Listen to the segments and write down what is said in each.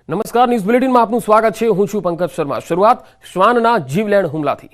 નમસ્કાર, ન્યૂઝ બુલેટિનમાં આપનું સ્વાગત છે। હું છું પંકજ શર્મા। શરૂઆત શ્વાનના જીવલેણ હુમલાથી।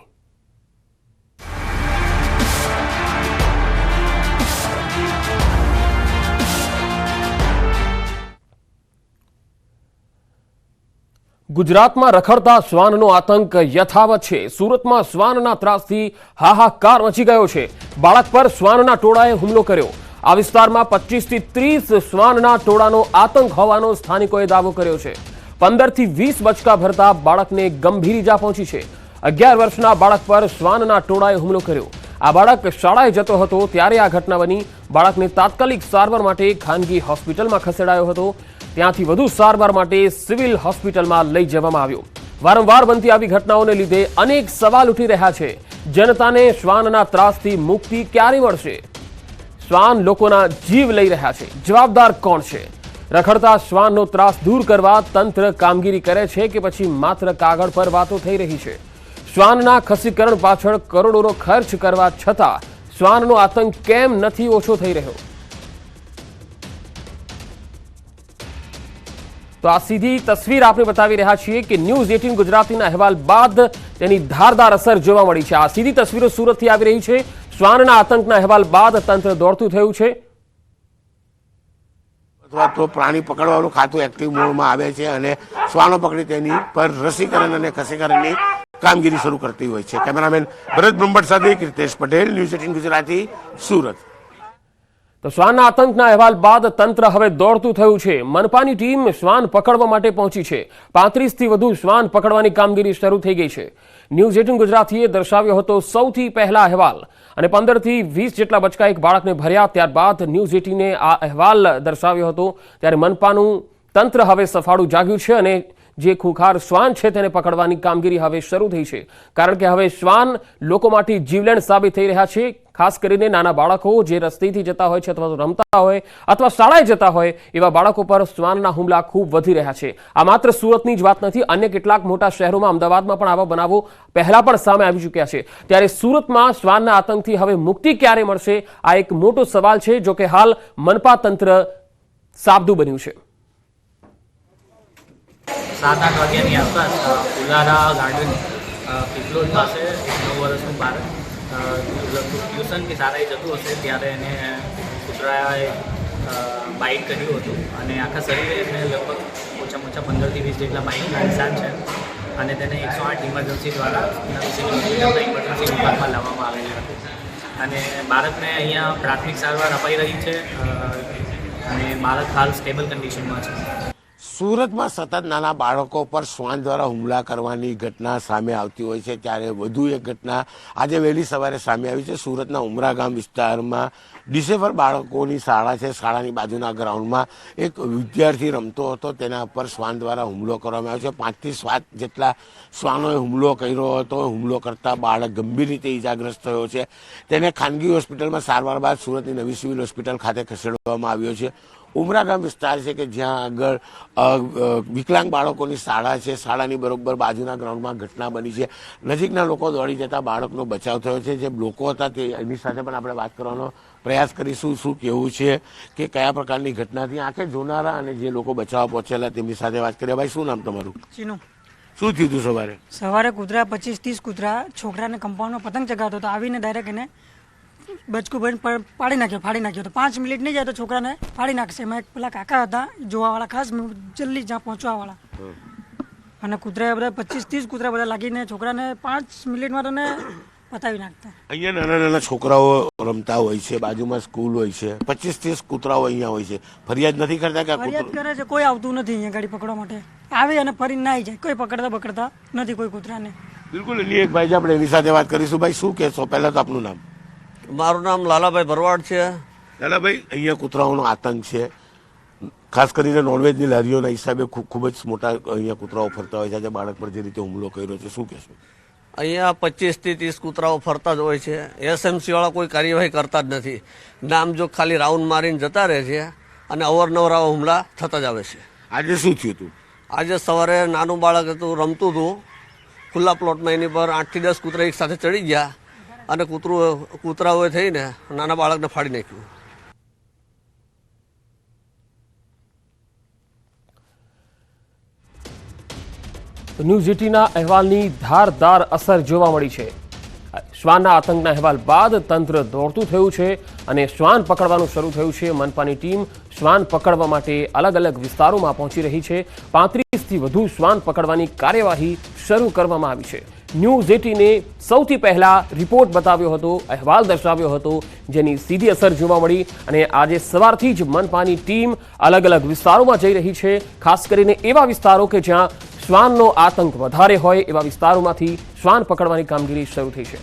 ગુજરાતમાં રખડતા શ્વાનનો આતંક યથાવત છે। સુરતમાં શ્વાનના ત્રાસથી હાહાકાર મચી ગયો છે। બાળક પર શ્વાનના ટોળાએ હુમલો કર્યો। આ વિસ્તારમાં 25 થી 30 શ્વાનના ટોળાનો આતંક હોવાનો સ્થાનિકોએ દાવો કર્યો છે। 15 થી 20 બચકા ભરતા બાળકને ગંભીર ઈજા પહોંચી છે। 11 વર્ષના બાળક પર શ્વાનના ટોળાએ હુમલો કર્યો। આ બાળક શાળાએ જતો હતો ત્યારે આ ઘટના બની। બાળકને તાત્કાલિક સારવાર માટે ખાનગી હોસ્પિટલમાં ખસેડાયો હતો। ત્યાંથી વધુ સારવાર માટે સિવિલ હોસ્પિટલમાં લઈ જવામાં આવ્યો। વારંવાર બનતી આવી ઘટનાઓને લીધે અનેક સવાલ ઉઠી રહ્યા છે। જનતાને શ્વાનના ત્રાસથી મુક્તિ ક્યારે મળશે? શ્વાન લોકોના જીવ લઈ રહ્યા છે, જવાબદાર કોણ છે? રખડતા શ્વાનનો ત્રાસ દૂર કરવા તંત્ર કામગીરી કરે છે કે પછી માત્ર કાગળ પર વાતો થઈ રહી છે? શ્વાનના ખસીકરણ પાછળ કરોડોનો ખર્ચ કરવા છતાં શ્વાનનો આતંક કેમ નથી ઓછો થઈ રહ્યો? તો આ સીધી તસવીર આપણે બતાવી રહ્યા છીએ કે ન્યૂઝ 18 ગુજરાતીના અહેવાલ બાદ તેની ધારદાર અસર જોવા મળી છે। આ સીધી તસવીરો સુરતથી આવી રહી છે। શ્વાનના આતંકના અહેવાલ બાદ તંત્ર દોડતું થયું છે। અથવા તો પ્રાણી પકડવાનું ખાતું એક્ટિવ મોડમાં આવે છે અને શ્વાનો પકડી તેની પર રસીકરણ અને ખસીકરણની કામગીરી શરૂ કરતી હોય છે। કેમેરામેન ભરત બ્રહ્મભટ્ટ સાથે કીર્તેશ પટેલ, ન્યૂઝ 18 ગુજરાતી, સુરત। તો શ્વાનના આતંકના અહેવાલ બાદ તંત્ર હવે દોડતું થયું છે। મનપાની ટીમ શ્વાન પકડવા માટે પહોંચી છે। 35 થી વધુ શ્વાન પકડવાની કામગીરી શરૂ થઈ ગઈ છે। ન્યૂઝ 18 ગુજરાતીએ દર્શાવ્યો હતો સૌથી પહેલા અહેવાલ અને 15 થી 20 જેટલા બચકા એક બાળકને ભર્યા। ત્યારબાદ ન્યૂઝ 18 આ અહેવાલ દર્શાવ્યો હતો। ત્યારે મનપાનું તંત્ર હવે સફાળું જાગ્યું છે અને જે ખૂંખાર શ્વાન છે તેને પકડવાની કામગીરી હવે શરૂ થઈ છે। કારણ કે હવે શ્વાન લોકો માટે જીવલેણ સાબિત થઈ રહ્યા છે। ખાસ કરીને નાના બાળકો જે રસ્તેથી જતા હોય છે અથવા તો રમતા હોય અથવા શાળાએ જતા હોય એવા બાળકો પર શ્વાનના હુમલા ખૂબ વધી રહ્યા છે। આ માત્ર સુરતની જ વાત નથી, અન્ય કેટલાક મોટા શહેરોમાં, અમદાવાદમાં પણ આવા બનાવો પહેલા પણ સામે આવી ચૂક્યા છે। ત્યારે સુરતમાં શ્વાનના આતંકથી હવે મુક્તિ ક્યારે મળશે? આ એક મોટો સવાલ છે, જો કે હાલ મનપા તંત્ર સાબદું બન્યું છે। 7-8 વાગ્યાની આસપાસ ઉલારા ગાર્ડન પીપલોદ પાસે 9 વર્ષનું બાળક ટ્યુશન કે શાળાએ જતું હશે ત્યારે એને કૂતરાએ બાઇટ કર્યું હતું અને આખા શરીરે એને લગભગ ઓછામાં ઓછા 15 થી 20 જેટલા બાઇટના નિશાન છે અને તેને 108 ઇમરજન્સી દ્વારા ઇમરજન્સી વિભાગમાં લાવવામાં આવેલી હતી અને બાળકને અહીંયા પ્રાથમિક સારવાર અપાઈ રહી છે અને બાળક હાલ સ્ટેબલ કન્ડિશનમાં છે। સુરતમાં સતત નાના બાળકો પર શ્વાન દ્વારા હુમલા કરવાની ઘટના સામે આવતી હોય છે। ત્યારે વધુ એક ઘટના આજે વહેલી સવારે સામે આવી છે। સુરતના ઉમરા ગામ વિસ્તારમાં ડિસેમ્બર બાળકોની શાળા છે, શાળાની બાજુના ગ્રાઉન્ડમાં એક વિદ્યાર્થી રમતો હતો, તેના પર શ્વાન દ્વારા હુમલો કરવામાં આવ્યો છે। 5 થી 7 જેટલા શ્વાનોએ હુમલો કર્યો હતો। હુમલો કરતા બાળક ગંભીર રીતે ઈજાગ્રસ્ત થયો છે। તેને ખાનગી હોસ્પિટલમાં સારવાર બાદ સુરતની નવી સિવિલ હોસ્પિટલ ખાતે ખસેડવામાં આવ્યો છે। ઉમરા ગામ વિસ્તાર છે કે જ્યાં આગળ વિકલાંગ બાળકોની શાળા છે, શાળાની બરોબર બાજુના ગ્રાઉન્ડમાં ઘટના બની છે। નજીકના લોકો દોડી જતા બાળકનો બચાવ થયો છે। જે લોકો હતા તે એની સાથે પણ આપણે વાત કરવાનો પ્રયાસ કરીશું। શું કહેવું છે કે કયા પ્રકારની ઘટનાથી આંખે જોનારા અને જે લોકો બચાવવા પહોંચેલા તેમની સાથે વાત કરીએ। ભાઈ, શું નામ તમારું? ચીનુ। શું થયું હતું સવારે? સવારે કૂતરા 25-30 કૂતરા છોકરાને કમ્પાઉન્ડમાં પતંગ ચગાવતો હતો, આવીને ડાયરેક્ટ એને બચકું ભરીને ફાડી નાખ્યો તો 5 મિનિટ નહીં જાય તો છોકરાને ફાડી નાખશે। એમાં એક પેલા કાકા હતા જોવાવાળા, ખાસ જલ્દી જ્યાં પહોંચવાવાળા, અને કૂતરા બધા 25-30 કૂતરા બધા લાગીને છોકરાને 5 મિનિટમાં તો પતાવી નાખતા। અહીંયા નાના નાના છોકરાઓ રમતા હોય છે, બાજુમાં સ્કૂલ હોય છે, 25-30 કૂતરાઓ અહીંયા હોય છે। ફરિયાદ નથી કરતા કે? ફરિયાદ કરે છે, કોઈ આવતું નથી અહીંયા ગાડી પકડવા માટે। આવે અને ફરીને ના જાય, કોઈ પકડતા નથી કોઈ કૂતરાને। બિલકુલ, એની એક ભાઈ આપણે એની સાથે વાત કરીશું। ભાઈ, શું કહેશો? પહેલા તો આપનું નામ? મારું નામ લાલાભાઈ ભરવાડ છે। લાલાભાઈ, અહીંયા કૂતરાઓનો આતંક છે, ખાસ કરીને નોનવેજની લારીઓના હિસાબે ખૂબ જ મોટા અહીંયા કૂતરાઓ ફરતા હોય છે। આજે બાળક પર જે રીતે હુમલો કર્યો છે, શું કહેશો? અહીંયા 25 થી 30 કૂતરાઓ ફરતા જ હોય છે। એસએમસી વાળા કોઈ કાર્યવાહી કરતા જ નથી। નામ જો ખાલી રાઉન્ડ મારીને જતા રહે છે અને અવારનવાર આવા હુમલા થતા જ આવે છે। આજે શું થયું હતું? આજે સવારે નાનું બાળક હતું, રમતું હતું ખુલ્લા પ્લોટમાં, એની પર 8 થી 10 કૂતરા એક સાથે ચડી ગયા અને કૂતરાઓએ થઈને નાના બાળકને ફાડી નાખ્યું। ન્યૂઝ 18ના અહેવાલની ધારદાર અસર જોવા મળી છે। શ્વાનના આતંકના અહેવાલ બાદ તંત્ર દોડતું થયું છે અને શ્વાન પકડવાનું શરૂ થયું છે। મનપાની ટીમ શ્વાન પકડવા માટે અલગ અલગ વિસ્તારોમાં પહોંચી રહી છે। 35થી વધુ શ્વાન પકડવાની કાર્યવાહી શરૂ કરવામાં આવી છે। ન્યૂઝ 18એ સૌથી પહેલા રિપોર્ટ બતાવ્યો હતો, અહેવાલ દર્શાવ્યો હતો, જેની સીધી અસર જોવા મળી અને આજે સવારથી જ મનપાની ટીમ અલગ અલગ વિસ્તારોમાં જઈ રહી છે। ખાસ કરીને એવા વિસ્તારો કે જ્યાં શ્વાનનો આતંક વધારે હોય એવા વિસ્તારોમાંથી શ્વાન પકડવાની કામગીરી શરૂ થઈ છે।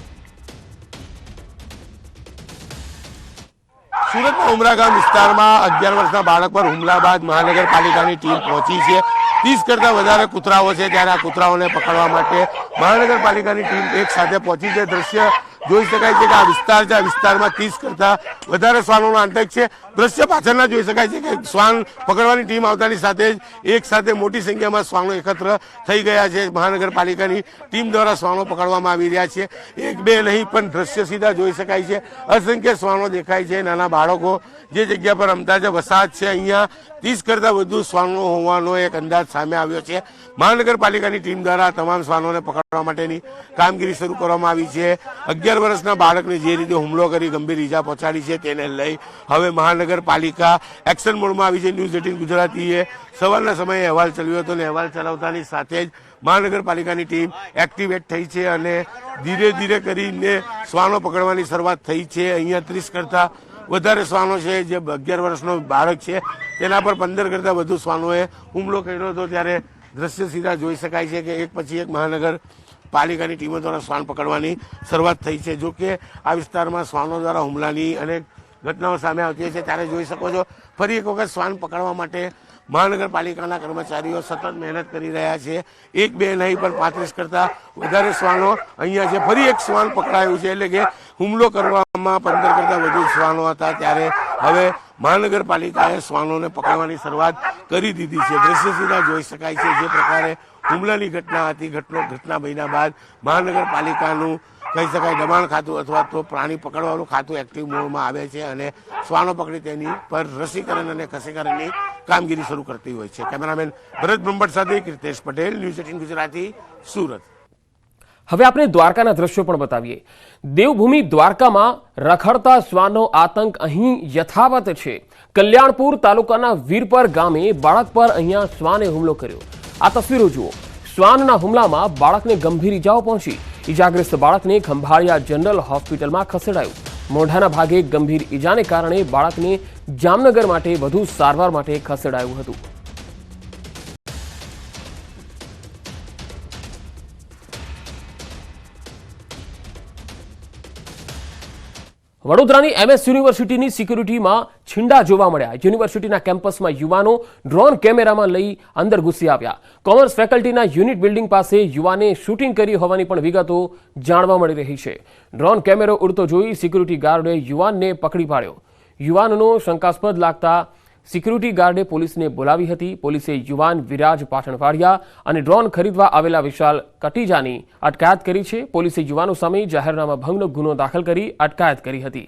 સુરતના ઉમરાગામ વિસ્તારમાં 11 વર્ષના બાળક પર હુમલા બાદ મહાનગરપાલિકાની ટીમ પહોંચી છે। 30 કરતા વધારે કૂતરાઓ છે, ત્યારે આ કૂતરાઓને પકડવા માટે મહાનગરપાલિકાની ટીમ એક સાથે પહોંચી છે। દ્રશ્ય જોઈ શકાય છે કે આ વિસ્તાર છે, આ વિસ્તારમાં 30 કરતા વધારે શ્વાનોનો આતંક છે। દ્રશ્ય પાછળના જોઈ શકાય છે કે શ્વાન પકડવાની ટીમ આવતાની સાથે જ એક સાથે મોટી સંખ્યામાં શ્વાનો એકત્ર થઈ ગયા છે। મહાનગરપાલિકાની ટીમ દ્વારા શ્વાનો પકડવામાં આવી રહ્યા છે। એક બે નહીં પણ દ્રશ્ય સીધા જોઈ શકાય છે। અસંખ્ય શ્વાનો દેખાય છે। નાના બાળકો જે જગ્યા પર રમતા છે, વસાહત છે, અહીંયા 30 કરતા વધુ શ્વાનો હોવાનો એક અંદાજ સામે આવ્યો છે। મહાનગરપાલિકાની ટીમ દ્વારા તમામ શ્વાનોને પકડવા માટેની કામગીરી શરૂ કરવામાં આવી છે। 11 વર્ષના બાળકને જે રીતે હુમલો કરી ગંભીર ઈજા પહોંચાડી છે તેને લઈ હવે મહાનગરપાલિકા એક્શન મોડમાં આવી છે। ન્યૂઝ 18 ગુજરાતીએ સવારના સમયે અહેવાલ ચલાવ્યો હતો અને અહેવાલ ચલાવતાની સાથે જ મહાનગરપાલિકાની ટીમ એક્ટિવેટ થઈ છે અને ધીરે ધીરે કરીને શ્વાનો પકડવાની શરૂઆત થઈ છે। અહીંયા 30 કરતા વધારે શ્વાનો છે। જે 11 વર્ષનો બાળક છે તેના પર 15 કરતા વધુ શ્વાનોએ હુમલો કર્યો હતો। ત્યારે દ્રશ્ય સીધા જોઈ શકાય છે કે એક પછી એક મહાનગરપાલિકાની ટીમો દ્વારા શ્વાન પકડવાની શરૂઆત થઈ છે। જો કે આ વિસ્તારમાં શ્વાનો દ્વારા હુમલાની અનેક ઘટનાઓ સામે આવતી હોય છે, ત્યારે જોઈ શકો છો ફરી એક વખત શ્વાન પકડવા માટે મહાનગરપાલિકાના કર્મચારીઓ સતત મહેનત કરી રહ્યા છે। એક બે નહીં પણ 35 કરતા વધારે શ્વાનો અહીંયા છે। ફરી એક શ્વાન પકડાયું છે, એટલે કે હુમલો કરવામાં 15 કરતા વધુ શ્વાનો હતા। ત્યારે હવે મહાનગરપાલિકાએ શ્વાનોને પકડવાની શરૂઆત કરી દીધી છે। દ્રશ્ય સીધા જોઈ શકાય છે જે પ્રકારે હુમલાની ઘટના હતી। ઘટના બન્યા બાદ મહાનગરપાલિકાનું કહી શકાય દબાણ ખાતું અથવા તો પ્રાણી પકડવાનું ખાતું એક્ટિવ મોડમાં આવે છે અને શ્વાનો પકડી તેની પર રસીકરણ અને ખસીકરણની કામગીરી શરૂ કરતી હોય છે। કેમેરામેન ભરત બ્રહ્મભટ્ટ સાથે કીર્તેશ પટેલ, ન્યૂઝ 18 ગુજરાતી, સુરત। હવે આપણે દ્વારકાના દ્રશ્યો પણ બતાવીએ। દેવભૂમિ દ્વારકામાં રખડતા શ્વાનનો આતંક અહીં યથાવત છે। કલ્યાણપુર તાલુકાના વીરપર ગામે બાળક પર અહીંયા શ્વાને હુમલો કર્યો। આ તસવીરો જુઓ। શ્વાનના હુમલામાં બાળકને ગંભીર ઈજાઓ પહોંચી। ઈજાગ્રસ્ત બાળકને ખંભાળિયા જનરલ હોસ્પિટલમાં ખસેડાયું। મોઢાના ભાગે ગંભીર ઈજાને કારણે બાળકને જામનગર માટે વધુ સારવાર માટે ખસેડાયું હતું। વડોદરાની MS યુનિવર્સિટીની સિક્યુરિટીમાં છીંડા જોવા મળ્યા। યુનિવર્સિટીના કેમ્પસમાં યુવાનો ડ્રોન કેમેરામાં લઈ અંદર ઘૂસી આવ્યા। કોમર્સ ફેકલ્ટીના યુનિટ બિલ્ડિંગ પાસે યુવાને શૂટિંગ કરી હોવાની પણ વિગતો જાણવા મળી રહી છે। ડ્રોન કેમેરો ઉડતો જોઈ સિક્યુરિટી ગાર્ડે યુવાનને પકડી પાડ્યો। યુવાનનો શંકાસ્પદ લાગતા સિક્યુરિટી ગાર્ડે પોલીસને બોલાવી હતી। પોલીસે યુવાન વિરાજ પાટણવાડિયા અને ડ્રોન ખરીદવા આવેલા વિશાલ કટીજાની અટકાયત કરી છે। પોલીસે યુવાનો સામે જાહેરનામા ભંગનો ગુનો દાખલ કરી અટકાયત કરી હતી।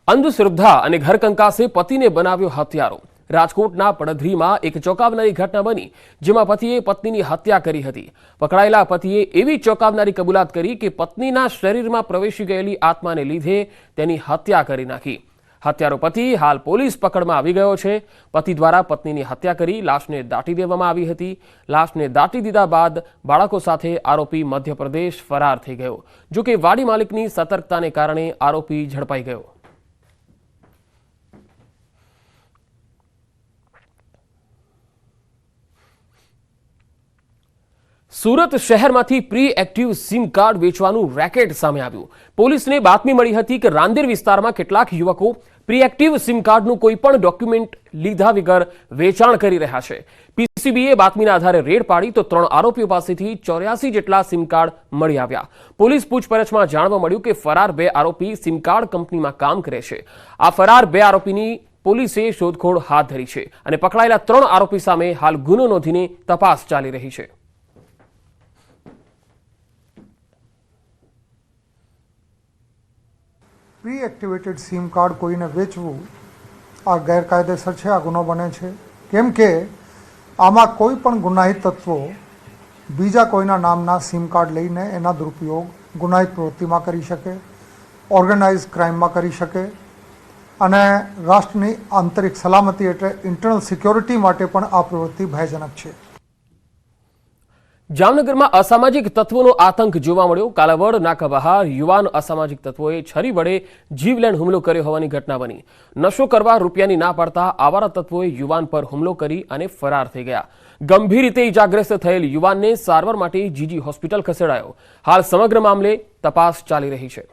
અંધશ્રદ્ધા અને ઘરકંકાસે પતિને બનાવ્યો હત્યારો। રાજકોટના પડધરીમાં એક ચોંકાવનારી ઘટના બની, જેમાં પતિએ પત્નીની હત્યા કરી હતી। પકડાયેલા પતિએ એવી ચોંકાવનારી કબૂલાત કરી કે પત્નીના શરીરમાં પ્રવેશી ગયેલી આત્માને લીધે તેની હત્યા કરી નાખી। હત્યારો પતિ હાલ પોલીસ પકડમાં આવી ગયો છે। પતિ દ્વારા પત્નીની હત્યા કરી લાશને દાટી દેવામાં આવી હતી। લાશને દાટી દીધા બાદ બાળકો સાથે આરોપી મધ્યપ્રદેશ ફરાર થઈ ગયો। જો કે વાડી માલિકની સતર્કતાને કારણે આરોપી ઝડપાઈ ગયો। સુરત શહેરમાંથી પ્રી એક્ટિવ સિમ કાર્ડ વેચવાનું રેકેટ સામે આવ્યું। પોલીસને બાતમી મળી હતી કે રાંદેર વિસ્તારમાં કેટલાક યુવકો પ્રી એક્ટિવ સિમ કાર્ડનું કોઈ પણ ડોક્યુમેન્ટ લીધા વગર વેચાણ કરી રહ્યા છે। પીસીબીએ બાતમીના આધારે રેડ પાડી તો 3 આરોપીઓ પાસેથી 84 જેટલા સિમ કાર્ડ મળી આવ્યા। પોલીસ પૂછપરછમાં જાણવા મળ્યું કે ફરાર 2 આરોપી સિમ કાર્ડ કંપનીમાં કામ કરે છે। આ ફરાર 2 આરોપીની પોલીસે શોધખોળ હાથ ધરી છે અને પકડાયેલા 3 આરોપી સામે હાલ ગુનો નોંધીને તપાસ ચાલી રહી છે। પ્રી એક્ટિવેટેડ સિમ કાર્ડ કોઈને વેચવું આ ગેરકાયદેસર છે, આ ગુનો બને છે. કેમ કે આમાં કોઈ પણ ગુનાહિત તત્વો બીજા કોઈના નામના સિમ કાર્ડ લઈને એના દુરુપયોગ ગુનાહિત પ્રવૃત્તિમાં કરી શકે, ઓર્ગેનાઇઝ ક્રાઇમમાં કરી શકે અને રાષ્ટ્રની આંતરિક સલામતી એટલે ઇન્ટરનલ સિક્યોરિટી માટે પણ આ પ્રવૃત્તિ ભયજનક છે. જામનગરમાં અસામાજિક તત્વોનો આતંક જોવા મળ્યો. કાલાવડ નાકા બહાર યુવાન અસામાજિક તત્વોએ છરી વડે જીવલેણ હુમલો કર્યો હોવાની ઘટના બની. નશો કરવા રૂપિયાની ના પાડતા આવારા તત્વોએ યુવાન પર હુમલો કરી અને ફરાર થઈ ગયા. ગંભીર રીતે ઇજાગ્રસ્ત થયેલ યુવાનને સારવાર માટે જીજી હોસ્પિટલ ખસેડાયો. હાલ સમગ્ર મામલે તપાસ ચાલી રહી છે.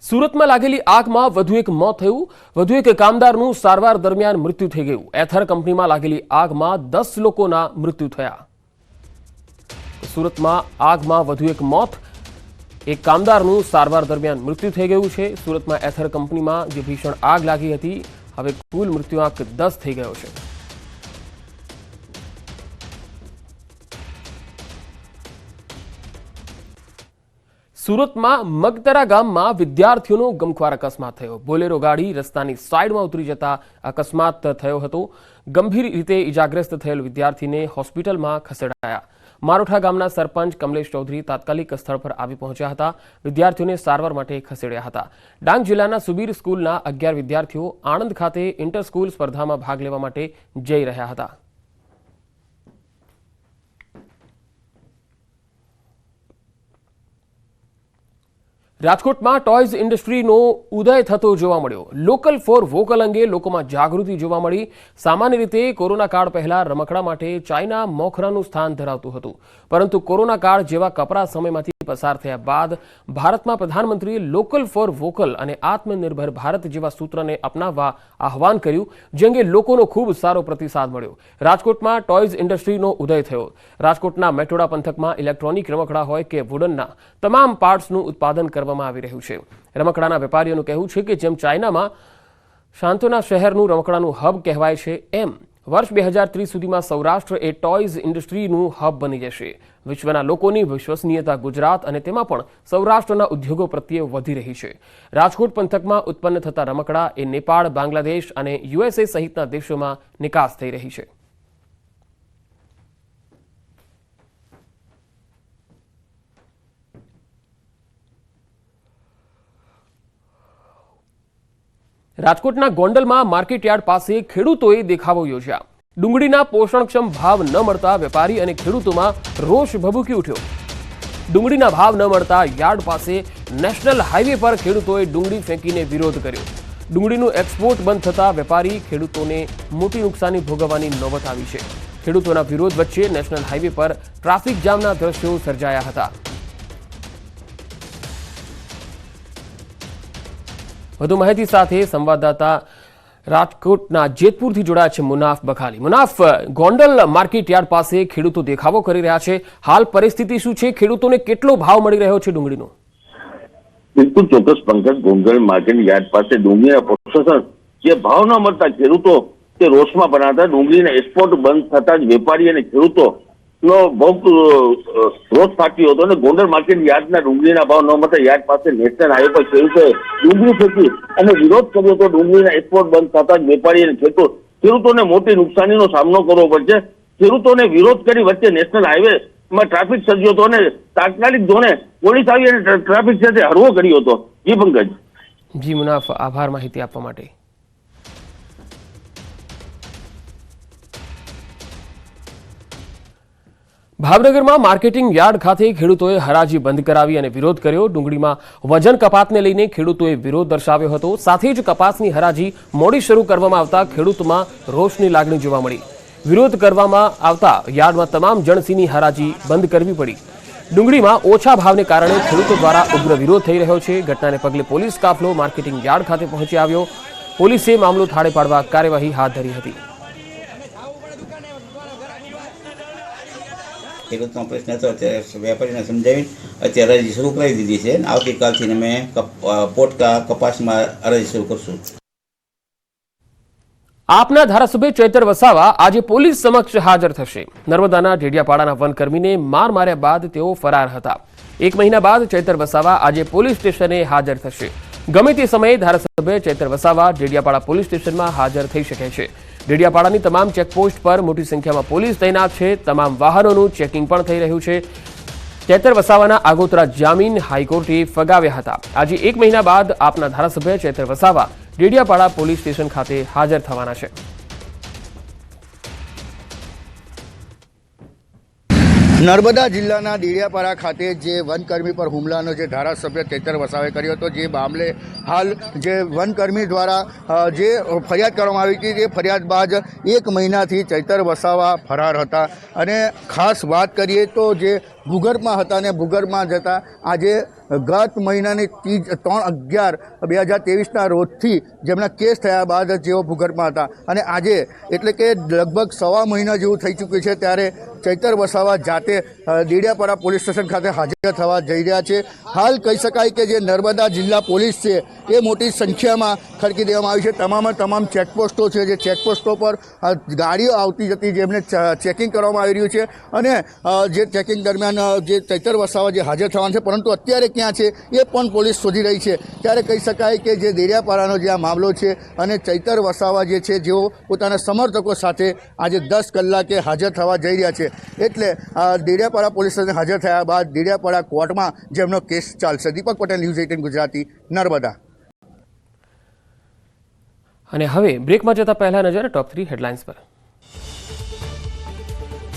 સુરતમાં લાગેલી આગમાં વધુ એક મોત થયું. વધુ એક કામદારનું સારવાર દરમિયાન મૃત્યુ થઈ ગયું. એથર કંપનીમાં લાગેલી આગમાં 10 લોકોના મૃત્યુ થયા. સુરતમાં આગમાં વધુ એક મોત, એક કામદારનું સારવાર દરમિયાન મૃત્યુ થઈ ગયું છે. સુરતમાં એથર કંપનીમાં જે ભીષણ આગ લાગી હતી, હવે કુલ મૃત્યુઆંક 10 થઈ ગયો છે. સુરતમાં મગતરા ગામમાં વિદ્યાર્થીઓનો ગમખ્વાર અકસ્માત થયો. બોલેરો ગાડી રસ્તાની સાઈડમાં ઉતરી જતા અકસ્માત થયો હતો. ગંભીર રીતે ઇજાગ્રસ્ત થયેલ વિદ્યાર્થીને હોસ્પિટલમાં ખસેડાયા. મારોઠા ગામના સરપંચ કમલેશ ચૌધરી તાત્કાલિક સ્થળ પર આવી પહોંચ્યા હતા. વિદ્યાર્થીઓને સારવાર માટે ખસેડ્યા હતા. ડાંગ જિલ્લાના સુબીર સ્કૂલના 11 વિદ્યાર્થીઓ આણંદ ખાતે ઇન્ટર સ્કૂલ સ્પર્ધામાં ભાગ લેવા માટે જઈ રહ્યા હતા. રાજકોટમાં ટોયઝ ઇન્ડસ્ટ્રીનો ઉદય થતો જોવા મળ્યો. લોકલ ફોર વોકલ અંગે લોકોમાં જાગૃતિ જોવા મળી. સામાન્ય રીતે કોરોના કાળ પહેલા રમકડા માટે ચાઇના મોખરાનું સ્થાન ધરાવતું હતું, પરંતુ કોરોના કાળ જેવા કપરા સમયમાંથી પસાર થયા બાદ ભારતમાં પ્રધાનમંત્રીએ લોકલ ફોર વોકલ અને આત્મનિર્ભર ભારત જેવા સૂત્રને અપનાવવા આહવાન કર્યું, જે અંગે લોકોનો ખૂબ સારો પ્રતિસાદ મળ્યો. રાજકોટમાં ટોયઝ ઇન્ડસ્ટ્રીનો ઉદય થયો. રાજકોટના મેટોડા પંથકમાં ઇલેક્ટ્રોનિક રમકડા હોય કે વુડનના તમામ પાર્ટ્સનું ઉત્પાદન કરવામાં આવી રહ્યું છે. રમકડાના વેપારીઓનું કહેવું છે કે જેમ ચાઇનામાં શાંતોના શહેરનું રમકડાનું હબ કહેવાય છે, એમ વર્ષ 2030 સુધીમાં સૌરાષ્ટ્ર એ ટોયઝ ઇન્ડસ્ટ્રીનું હબ બની જશે. વિશ્વના લોકોની વિશ્વસનીયતા ગુજરાત અને તેમાં પણ સૌરાષ્ટ્રના ઉદ્યોગો પ્રત્યે વધી રહી છે. રાજકોટ પંથકમાં ઉત્પન્ન થતા રમકડા એ નેપાળ, બાંગ્લાદેશ અને USA સહિતના દેશોમાં નિકાસ થઈ રહી છે. રાજકોટના ગોંડલમાં માર્કેટયાર્ડ પાસે ખેડૂતોએ દેખાવો યોજ્યા. ડુંગળીના પોષણક્ષમ ભાવ ન મળતા વેપારી અને ખેડૂતોમાં રોષ ભભૂકી ઉઠ્યો. ડુંગળીના ભાવ ન મળતા યાર્ડ પાસે નેશનલ હાઈવે પર ખેડૂતોએ ડુંગળી ફેંકીને વિરોધ કર્યો. ડુંગળીનું એક્સપોર્ટ બંધ થતા વેપારી ખેડૂતોને મોટી નુકસાની ભોગવવાની નોબત આવી છે. ખેડૂતોના વિરોધ વચ્ચે નેશનલ હાઈવે પર ટ્રાફિક જામના દ્રશ્યો સર્જાયા હતા. વધુ માહિતી સાથે સંવાદદાતા રાજકોટના જેતપુરથી જોડાયા છે મુનાફ બખાલી. મુનાફ, ગોંડલ માર્કેટ યાર્ડ પાસે ખેડૂતો દેખાવો કરી રહ્યા છે. હાલ પરિસ્થિતિ શું છે? ખેડૂતોને કેટલો ભાવ મળી રહ્યો છે ડુંગળીનો? બિલકુલ ચોક્કસ પંકજ, ગોંડલ માર્કેટ યાર્ડ પાસે ડુંગળીના પ્રોસેસર જે ભાવ ન મળતા ખેડૂતો તે રોષમાં બનાવતા ડુંગળીના એક્સપોર્ટ બંધ થતા જ વેપારી અને ખેડૂતો નો બહુ રોષ ફાટ્યો હતો અને ગોંડલ માર્કેટ યાર્ડના ડુંગળીના ભાવ ન મળતા યાર્ડ પાસે નેશનલ હાઈવે પર ખેડૂતોએ ડુંગળી ફેંકી અને વિરોધ કર્યો હતો. ડુંગળીના એક્સપોર્ટ બંધ થતા જ વેપારી અને ખેડૂતોને મોટી નુકસાનીનો સામનો કરવો પડશે. ખેડૂતોને વિરોધ કરી વચ્ચે નેશનલ હાઈવેમાં ટ્રાફિક સર્જ્યો હતો અને તાત્કાલિક ધોરણે પોલીસ આવી અને ટ્રાફિક સાથે હરવો કર્યો હતો. જી પંકજ. જી મુનાફ, આભાર માહિતી આપવા માટે. ભાવનગરમાં માર્કેટિંગ યાર્ડ ખાતે ખેડૂતોએ હરાજી બંધ કરાવી અને વિરોધ કર્યો. ડુંગળીમાં વજન કપાતને લઈને ખેડૂતોએ વિરોધ દર્શાવ્યો હતો. સાથે જ કપાસની હરાજી મોડી શરૂ કરવામાં આવતા ખેડૂતોમાં રોષની લાગણી જોવા મળી. વિરોધ કરવામાં આવતા યાર્ડમાં તમામ જણસીની હરાજી બંધ કરવી પડી. ડુંગળીમાં ઓછા ભાવને કારણે ખેડૂતો દ્વારા ઉગ્ર વિરોધ થઈ રહ્યો છે. ઘટનાને પગલે પોલીસ કાફલો માર્કેટિંગ યાર્ડ ખાતે પહોંચી આવ્યો. પોલીસે મામલો થાળે પાડવા કાર્યવાહી હાથ ધરી હતી. ખેડૂતનો પ્રશ્ન હતો, અત્યારે વેપારીને સમજાવીને અત્યારે હરાજી શરૂ કરી દીધી છે. આવતીકાલથી અમે પોટકા કપાસમાં હરાજી શરૂ કરશું. આપના ધારાસભ્ય ચૈતર વસાવા આજે પોલીસ સમક્ષ હાજર થશે. નર્મદાના ડેડિયાપાડાના વનકર્મીને માર માર્યા બાદ તેઓ ફરાર હતા. 1 મહિના બાદ ચૈતર વસાવા આજે પોલીસ સ્ટેશને હાજર થશે. ગમે તે સમયે ધારાસભ્ય ચૈતર વસાવા ડેડિયાપાડા પોલીસ સ્ટેશનમાં હાજર થઈ શકે છે. ડેડિયાપાડાની તમામ ચેકપોસ્ટ પર મોટી સંખ્યામાં પોલીસ તૈનાત છે. તમામ વાહનોનું ચેકિંગ પણ થઈ રહ્યું છે. ચૈતર વસાવાના આગોતરા જામીન હાઈકોર્ટે ફગાવ્યા હતા. આજે 1 મહિના બાદ આપના ધારાસભ્ય ચૈતર વસાવા ડેડિયાપાડા પોલીસ સ્ટેશન ખાતે હાજર થવાના છે. નર્મદા જિલ્લાના ડેડિયાપાડા ખાતે જે વનકર્મી પર હુમલાનો જે ધારાસભ્ય ચૈતર વસાવે કર્યો હતો, જે મામલે હાલ જે વનકર્મી દ્વારા જે ફરિયાદ કરવામાં આવી હતી, તે ફરિયાદ બાદ 1 મહિનાથી ચૈતર વસાવા ફરાર હતા. અને ખાસ વાત કરીએ તો જે ભૂગર્ભમાં હતા અને ભૂગર્ભમાં જતા આજે ગત મહિનાની 3/11/2023ના રોજથી જેમના કેસ થયા બાદ જેઓ ભૂગર્ભમાં હતા અને આજે એટલે કે લગભગ 1.5 મહિના જેવું થઈ ચૂક્યું છે, ત્યારે ચૈતર વસાવા જાતે ડેડિયાપાડા પોલીસ સ્ટેશન ખાતે હાજર થવા જઈ રહ્યા છે. હાલ કહી શકાય કે જે નર્મદા જિલ્લા પોલીસ છે એ મોટી સંખ્યામાં ખડકી દેવામાં આવી છે. તમામ ચેકપોસ્ટો છે, જે ચેકપોસ્ટો પર ગાડીઓ આવતી જતી જેમને ચેકિંગ કરવામાં આવી રહ્યું છે અને જે ચેકિંગ દરમિયાન જે ચૈતર વસાવા જે હાજર થવાના છે, પરંતુ અત્યારે ક્યાં છે એ પણ પોલીસ શોધી રહી છે. ત્યારે કહી શકાય કે જે ડેડિયાપાડાનો જે આ મામલો છે અને ચૈતર વસાવા જે છે, જેઓ પોતાના સમર્થકો સાથે આજે 10 કલાકે હાજર થવા જઈ રહ્યા છે, એટલે ડેડિયાપાડા પોલીસ સ્ટેશન હાજર થયા બાદ ડેડિયાપાડા કોર્ટમાં જેમનો કેસ ચાલશે. દીપક પટેલ, ન્યૂઝ 18 ગુજરાતી, નર્મદા. અને હવે બ્રેકમાં જતા પહેલા નજર ટોપ 3 હેડલાઇન્સ પર.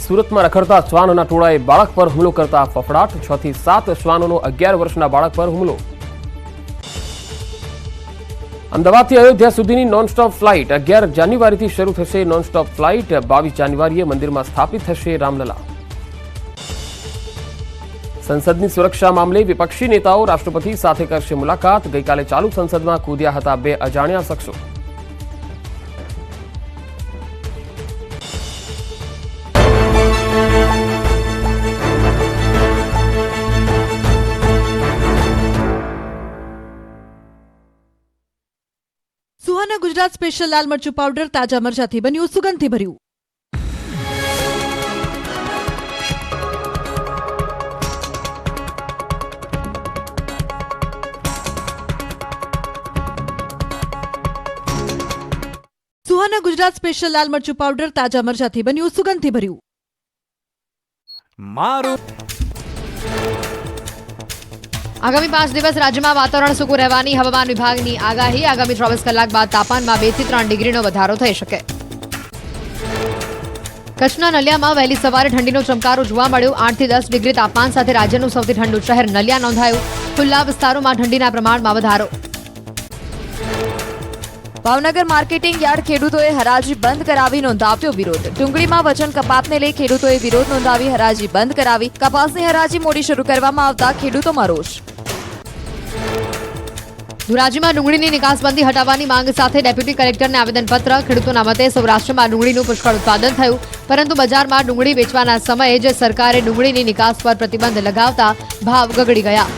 સુરતમાં રખડતા શ્વાનોના ટોળાએ બાળક પર હુમલો કરતા ફફડાટ. 6 થી 7 શ્વાનોનો 11 વર્ષના બાળક પર હુમલો. અમદાવાદથી અયોધ્યા સુધીની નોનસ્ટોપ ફ્લાઇટ 11 જાન્યુઆરીથી શરૂ થશે. નોનસ્ટોપ ફ્લાઇટ 22 જાન્યુઆરીએ મંદિરમાં સ્થાપિત થશે રામલલા. સંસદની સુરક્ષા મામલે વિપક્ષી નેતાઓ રાષ્ટ્રપતિ સાથે કરશે મુલાકાત. ગઈકાલે ચાલુ સંસદમાં કૂદ્યા હતા 2 અજાણ્યા શખ્સો. સુહાના ગુજરાત સ્પેશિયલ લાલ મરચું પાવડર તાજા મરચાથી બન્યું, સુગંધથી ભર્યું. સુહાના ગુજરાત સ્પેશિયલ લાલ મરચું પાવડર તાજા મરચાથી બન્યું, સુગંધથી ભર્યું. આગામી 5 દિવસ રાજ્યમાં વાતાવરણ સૂકું રહેવાની હવામાન વિભાગની આગાહી. આગામી 24 કલાક બાદ તાપમાનમાં 2 થી 3 ડિગ્રીનો વધારો થઈ શકે. કચ્છના નલિયામાં વહેલી સવારે ઠંડીનો ચમકારો જોવા મળ્યો. 8 થી 10 ડિગ્રી તાપમાન સાથે રાજ્યનું સૌથી ઠંડુ શહેર નલિયા નોંધાયું. ખુલ્લા વિસ્તારોમાં ઠંડીના પ્રમાણમાં વધારો. ભાવનગર માર્કેટિંગ યાર્ડ ખેડૂતોએ હરાજી બંધ કરાવી નોંધાવ્યો વિરોધ. ડુંગળીમાં વજન કપાતને લઈ ખેડૂતોએ વિરોધ નોંધાવી હરાજી બંધ કરાવી. કપાસની હરાજી મોડી શરૂ કરવામાં આવતા ખેડૂતોમાં રોષ. ધોરાજીમાં ડુંગળીની નિકાસબંધી હટાવવાની માંગ સાથે ડેપ્યુટી કલેક્ટરને આવેદનપત્ર. ખેડૂતોના મતે સૌરાષ્ટ્રમાં ડુંગળીનું પુષ્કળ ઉત્પાદન થયું, પરંતુ બજારમાં ડુંગળી વેચવાના સમયે જ સરકારે ડુંગળીની નિકાસ પર પ્રતિબંધ લગાવતા ભાવ ગગડી ગયા.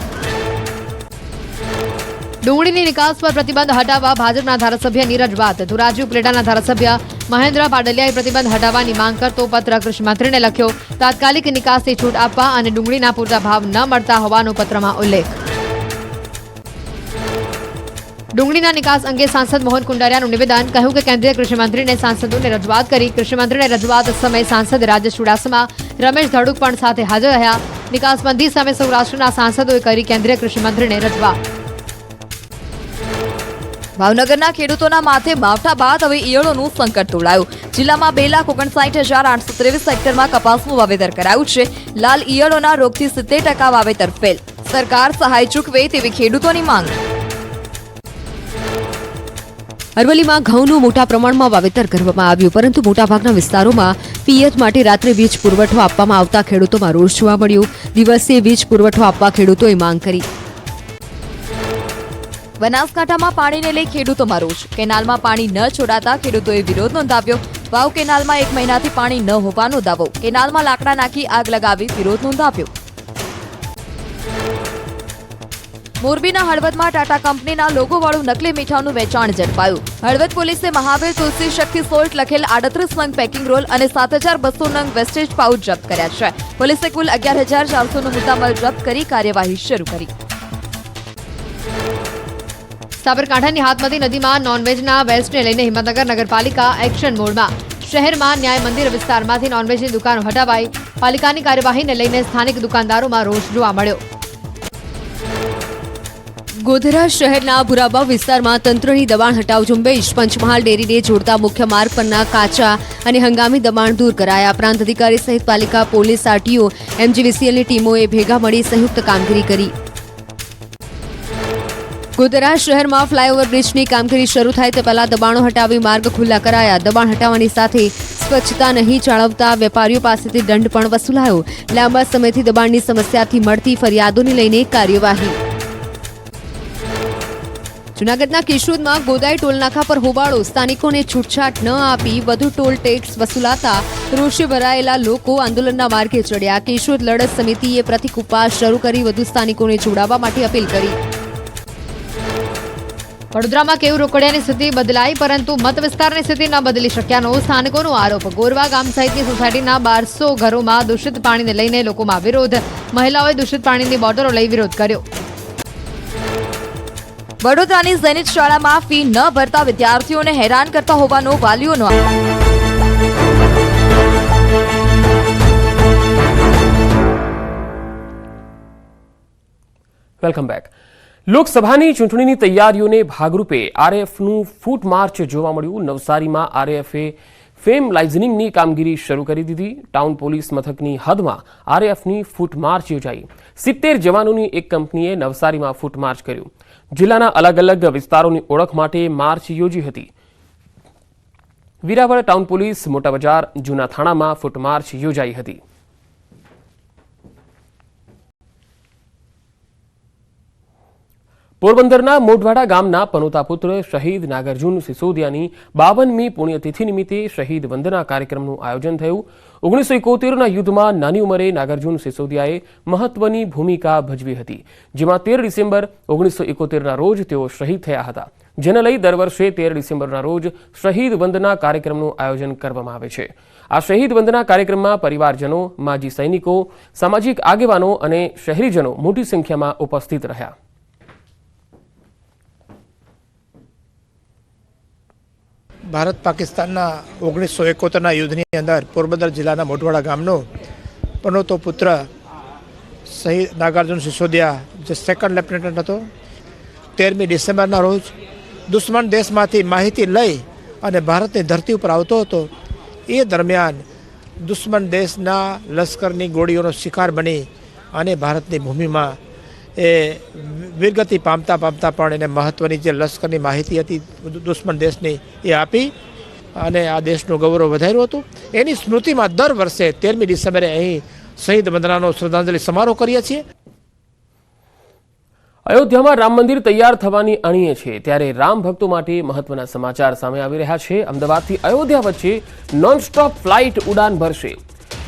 ડુંગળીની નિકાસ પર પ્રતિબંધ હટાવવા ભાજપના ધારાસભ્ય નીરજ બાત. ધોરાજી ઉપલેટાના ધારાસભ્ય મહેન્દ્ર પાડલિયાએ પ્રતિબંધ હટાવવાની માંગ કરતો પત્ર કૃષિમંત્રીને લખ્યો. તાત્કાલિક નિકાસથી છૂટ આપવા અને ડુંગળીના પૂરતા ભાવ ન મળતા હોવાનો પત્રમાં ઉલ્લેખ. ડુંગળીના નિકાસ અંગે સાંસદ મોહન કુંડારિયાનું નિવેદન. કહ્યું કે કેન્દ્રીય કૃષિમંત્રીને સાંસદોને રજૂઆત કરી. કૃષિમંત્રીને રજૂઆત સમયે સાંસદ રાજેશ ચુડાસમા, રમેશ ધડુક પણ સાથે હાજર રહ્યા. નિકાસબંધી સામે સૌરાષ્ટ્રના સાંસદોએ કરી કેન્દ્રીય કૃષિમંત્રીને રજૂઆત. ભાવનગરના ખેડૂતોના માથે માવઠા બાદ હવે ઈયળોનું સંકટ તોડાયું. જિલ્લામાં 2,59,823 હેક્ટરમાં કપાસનું વાવેતર કરાયું છે. લાલ ઈયળોના રોગથી 70% વાવેતર ફેલ. સરકાર સહાય ચૂકવે તેવી ખેડૂતોની માંગ. અરવલ્લીમાં ઘઉંનું મોટા પ્રમાણમાં વાવેતર કરવામાં આવ્યું, પરંતુ મોટાભાગના વિસ્તારોમાં પિયત માટે રાત્રે વીજ પુરવઠો આપવામાં આવતા ખેડૂતોમાં રોષ જોવા મળ્યો. દિવસે વીજ પુરવઠો આપવા ખેડૂતોએ માંગ કરી. બનાસકાંઠામાં પાણીને લઈ ખેડૂતોમાં રોષ. કેનાલમાં પાણી ન છોડાતા ખેડૂતોએ વિરોધ નોંધાવ્યો. વાવ કેનાલમાં 1 મહિનાથી પાણી ન હોવાનો દાવો. કેનાલમાં લાકડા નાખી આગ લગાવી વિરોધ નોંધાવ્યો. મોરબીના હળવદમાં ટાટા કંપનીના લોગોવાળું નકલી મીઠાનું વેચાણ ઝડપાયું. હળવદ પોલીસે મહાવીર તુલસી શક્તિ સોલ્ટ લખેલ 38 નંગ પેકિંગ રોલ અને 7200 નંગ વેસ્ટેજ પાઉચ જપ્ત કર્યા છે. પોલીસે કુલ 11400નો મુદ્દામાલ જપ્ત કરી કાર્યવાહી શરૂ કરી. સાબરકાંઠાની હાથમતી નદીમાં નોનવેજના વેસ્ટને લઈને હિંમતનગર નગરપાલિકા એક્શન મોડમાં. શહેરમાં ન્યાય મંદિર વિસ્તારમાંથી નોનવેજની દુકાનો હટાવાઈ. પાલિકાની કાર્યવાહીને લઈને સ્થાનિક દુકાનદારોમાં રોષ જોવા મળ્યો. ગોધરા શહેરના ભુરાબા વિસ્તારમાં તંત્રની દબાણ હટાવ ઝુંબેશ. પંચમહાલ ડેરીને જોડતા મુખ્ય માર્ગ પરના કાચા અને હંગામી દબાણ દૂર કરાયા. પ્રાંત અધિકારી સહિત પાલિકા, પોલીસ, આરટીઓ, એમજીવીસીએલની ટીમોએ ભેગા મળી સંયુક્ત કામગીરી કરી. ગોધરા શહેરમાં ફ્લાયઓવર બ્રિજની કામગીરી શરૂ થાય તે પહેલા દબાણો હટાવી માર્ગ ખુલ્લા કરાયા. દબાણ હટાવવાની સાથે સ્વચ્છતા નહીં જાળવતા વેપારીઓ પાસેથી દંડ પણ વસૂલાયો. લાંબા સમયથી દબાણની સમસ્યાથી મળતી ફરિયાદોને લઈને કાર્યવાહી. જૂનાગઢના કેશોદમાં ગોદાઈ ટોલનાકા પર હોબાળો. સ્થાનિકોને છૂટછાટ ન આપી વધુ ટોલ ટેક્સ વસૂલાતા રોષે ભરાયેલા લોકો આંદોલનના માર્ગે ચડ્યા. કેશોદ લડત સમિતિએ પ્રતિક ઉપવાસ શરૂ કરી વધુ સ્થાનિકોને જોડાવા માટે અપીલ કરી. વડોદરામાં કેવું રોકડિયાની સ્થિતિ બદલાઈ પરંતુ મત વિસ્તારની સ્થિતિ ન બદલી શક્યાનો સ્થાનિકોનો આરોપ. ગોરવા ગામ સહિતની સોસાયટીના 1200 ઘરોમાં દૂષિત પાણીને લઈને લોકોમાં વિરોધ. મહિલાઓએ દૂષિત પાણીની બોટલો લઈ વિરોધ કર્યો. વડોદરાની ઝેનિટ શાળામાં ફી ન ભરતા વિદ્યાર્થીઓને હેરાન કરતા હોવાનો વાલીઓનો વેલકમ બેક. લોકસભાની ચૂંટણીની તૈયારીઓને ભાગરૂપે આરએફનું ફૂટ માર્ચ જોવા મળ્યું. નવસારીમાં આરએફએ ફેમ લાઇઝનિંગની કામગીરી શરૂ કરી દીધી. ટાઉન પોલીસ મથકની હદમાં આરએફની ફૂટ માર્ચ યોજાઈ. 70 જવાનોની એક કંપનીએ નવસારીમાં ફૂટ માર્ચ કર્યું. જિલ્લાના અલગ અલગ વિસ્તારોની ઓળખ માટે માર્ચ યોજી હતી. વીરાવળ ટાઉન પોલીસ, મોટા બજાર, જૂના થાણામાં ફૂટ માર્ચ યોજાઈ હતી. પોરબંદરના મોઢવાડા ગામના પનોતા પુત્ર શહીદ નાગાર્જુન સિસોદિયાની 52મી પુણ્યતિથિ નિમિત્તે શહીદ વંદના કાર્યક્રમનું આયોજન થયું. 1971ના યુદ્ધમાં નાની ઉંમરે નાગાર્જુન સિસોદિયાએ મહત્વની ભૂમિકા ભજવી હતી, જેમાં 13 ડિસેમ્બર 1971ના રોજ તેઓ શહીદ થયા હતા. જેને લઈ દર વર્ષે 13 ડિસેમ્બરના રોજ શહીદ વંદના કાર્યક્રમનું આયોજન કરવામાં આવે છે. આ શહીદ વંદના કાર્યક્રમમાં પરિવારજનો, માજી સૈનિકો, સામાજિક આગેવાનો અને શહેરીજનો મોટી સંખ્યામાં ઉપસ્થિત રહ્યા. ભારત પાકિસ્તાનના 1971ના યુદ્ધની અંદર પોરબંદર જિલ્લાના મોઢવાડા ગામનો પનોતો પુત્ર શહીદ નાગાર્જુન સિસોદિયા જે સેકન્ડ લેફ્ટનન્ટ હતો, 13મી ડિસેમ્બરના રોજ દુશ્મન દેશમાંથી માહિતી લઈ અને ભારતની ધરતી ઉપર આવતો હતો. એ દરમિયાન દુશ્મન દેશના લશ્કરની ગોળીઓનો શિકાર બની અને ભારતની ભૂમિમાં એ વીરગતિ પામતા પણ એને મહત્ત્વની જે લશ્કરની માહિતી હતી દુશ્મન દેશની એ આપી અને આ દેશનું ગૌરવ વધાર્યું હતું. એની સ્મૃતિમાં દર વર્ષે 13મી ડિસેમ્બરે અહીં શહીદ વંદનાનો શ્રદ્ધાંજલિ સમારોહ કરીએ છીએ. અયોધ્યામાં રામ મંદિર તૈયાર થવાની અણીએ છે ત્યારે રામ ભક્તો માટે મહત્વના સમાચાર સામે આવી રહ્યા છે. અમદાવાદથી અયોધ્યા વચ્ચે નોનસ્ટોપ ફ્લાઇટ ઉડાન ભરશે.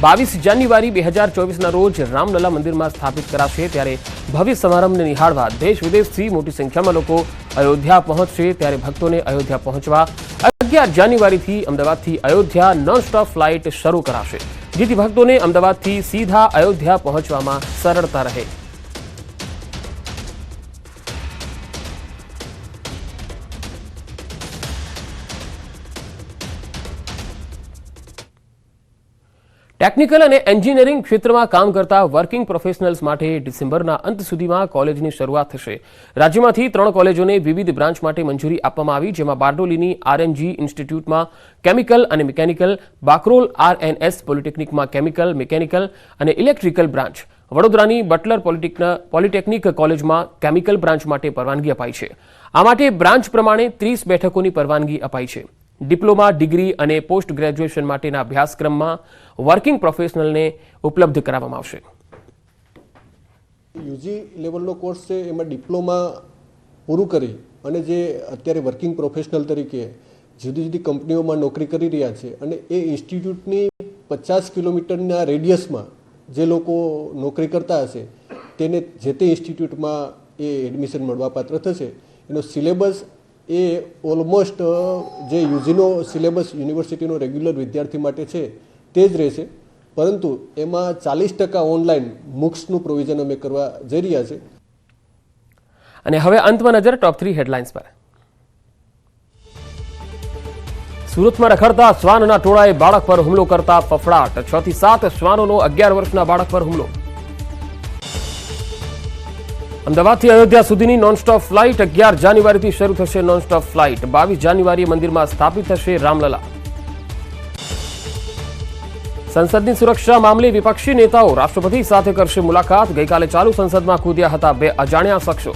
22 જાન્યુઆરી 2024ના રોજ રામલલા મંદિરમાં સ્થાપિત કરાશે. ત્યારે ભવ્ય સમારંભને નિહાળવા દેશ વિદેશથી મોટી સંખ્યામાં લોકો અયોધ્યા પહોંચશે. ત્યારે ભક્તોને અયોધ્યા પહોંચવા 11 જાન્યુઆરીથી અમદાવાદથી અયોધ્યા નોનસ્ટોપ ફ્લાઇટ શરૂ કરાશે, જેથી ભક્તોને અમદાવાદથી સીધા અયોધ્યા પહોંચવામાં સરળતા રહે. ટેકનિકલ અને એન્જિનિયરિંગ ક્ષેત્રમાં કામ કરતા વર્કિંગ પ્રોફેશનલ્સ માટે ડિસેમ્બરના અંત સુધીમાં કોલેજની શરૂઆત થશે. રાજ્યમાંથી 3 કોલેજોને વિવિધ બ્રાન્ચ માટે મંજૂરી આપવામાં આવી, જેમાં બારડોલીની આરએનજી ઇન્સ્ટિટ્યૂટમાં કેમિકલ અને મિકેનિકલ, બાકરોલ આરએનએસ પોલિટેકનિકમાં કેમિકલ, મિકેનિકલ અને ઇલેક્ટ્રિકલ બ્રાન્ચ, વડોદરાની બટલર પોલિટેકનિક કોલેજમાં કેમિકલ બ્રાન્ચ માટે પરવાનગી અપાઈ છે. આ માટે બ્રાન્ચ પ્રમાણે 30 બેઠકોની પરવાનગી અપાઈ છે. ડિપ્લોમા, ડિગ્રી અને પોસ્ટ ગ્રેજ્યુએશન માટેના અભ્યાસક્રમમાં વર્કિંગ પ્રોફેશનલને ઉપલબ્ધ કરાવવામાં આવશે. યુજી લેવલનો કોર્સ છે એમાં ડિપ્લોમા પૂરું કરી અને જે અત્યારે વર્કિંગ પ્રોફેશનલ તરીકે જુદી જુદી કંપનીઓમાં નોકરી કરી રહ્યા છે અને એ ઇન્સ્ટિટ્યૂટની 50 કિલોમીટરના રેડિયસમાં જે લોકો નોકરી કરતા હશે તેને જે તે ઇન્સ્ટિટ્યૂટમાં એ એડમિશન મળવાપાત્ર થશે. એનો સિલેબસ એ ઓલમોસ્ટ જે યુજીનો સિલેબસ યુનિવર્સિટીનો રેગ્યુલર વિદ્યાર્થી માટે છે તે જ રહેશે, પરંતુ એમાં 40% ઓનલાઈન બુક્સનું પ્રોવિઝન અમે કરવા જઈ રહ્યા છે. અને હવે અંતમાં નજર ટોપ 3 હેડલાઇન્સ પર. સુરતમાં રખડતા શ્વાનના ટોળાએ બાળક પર હુમલો કરતા ફફડાટ. 6 થી 7 શ્વાનોનો 11 વર્ષના બાળક પર હુમલો. અમદાવાદથી અયોધ્યા સુધીની નોનસ્ટોપ ફ્લાઇટ 11 જાન્યુઆરીથી શરૂ થશે નોનસ્ટોપ ફ્લાઇટ. 22 જાન્યુઆરીએ મંદિરમાં સ્થાપિત થશે રામલલા. સંસદની સુરક્ષા મામલે વિપક્ષી નેતાઓ રાષ્ટ્રપતિ સાથે કરશે મુલાકાત. ગઈકાલે ચાલુ સંસદમાં કૂદ્યા હતા 2 અજાણ્યા શખ્સો.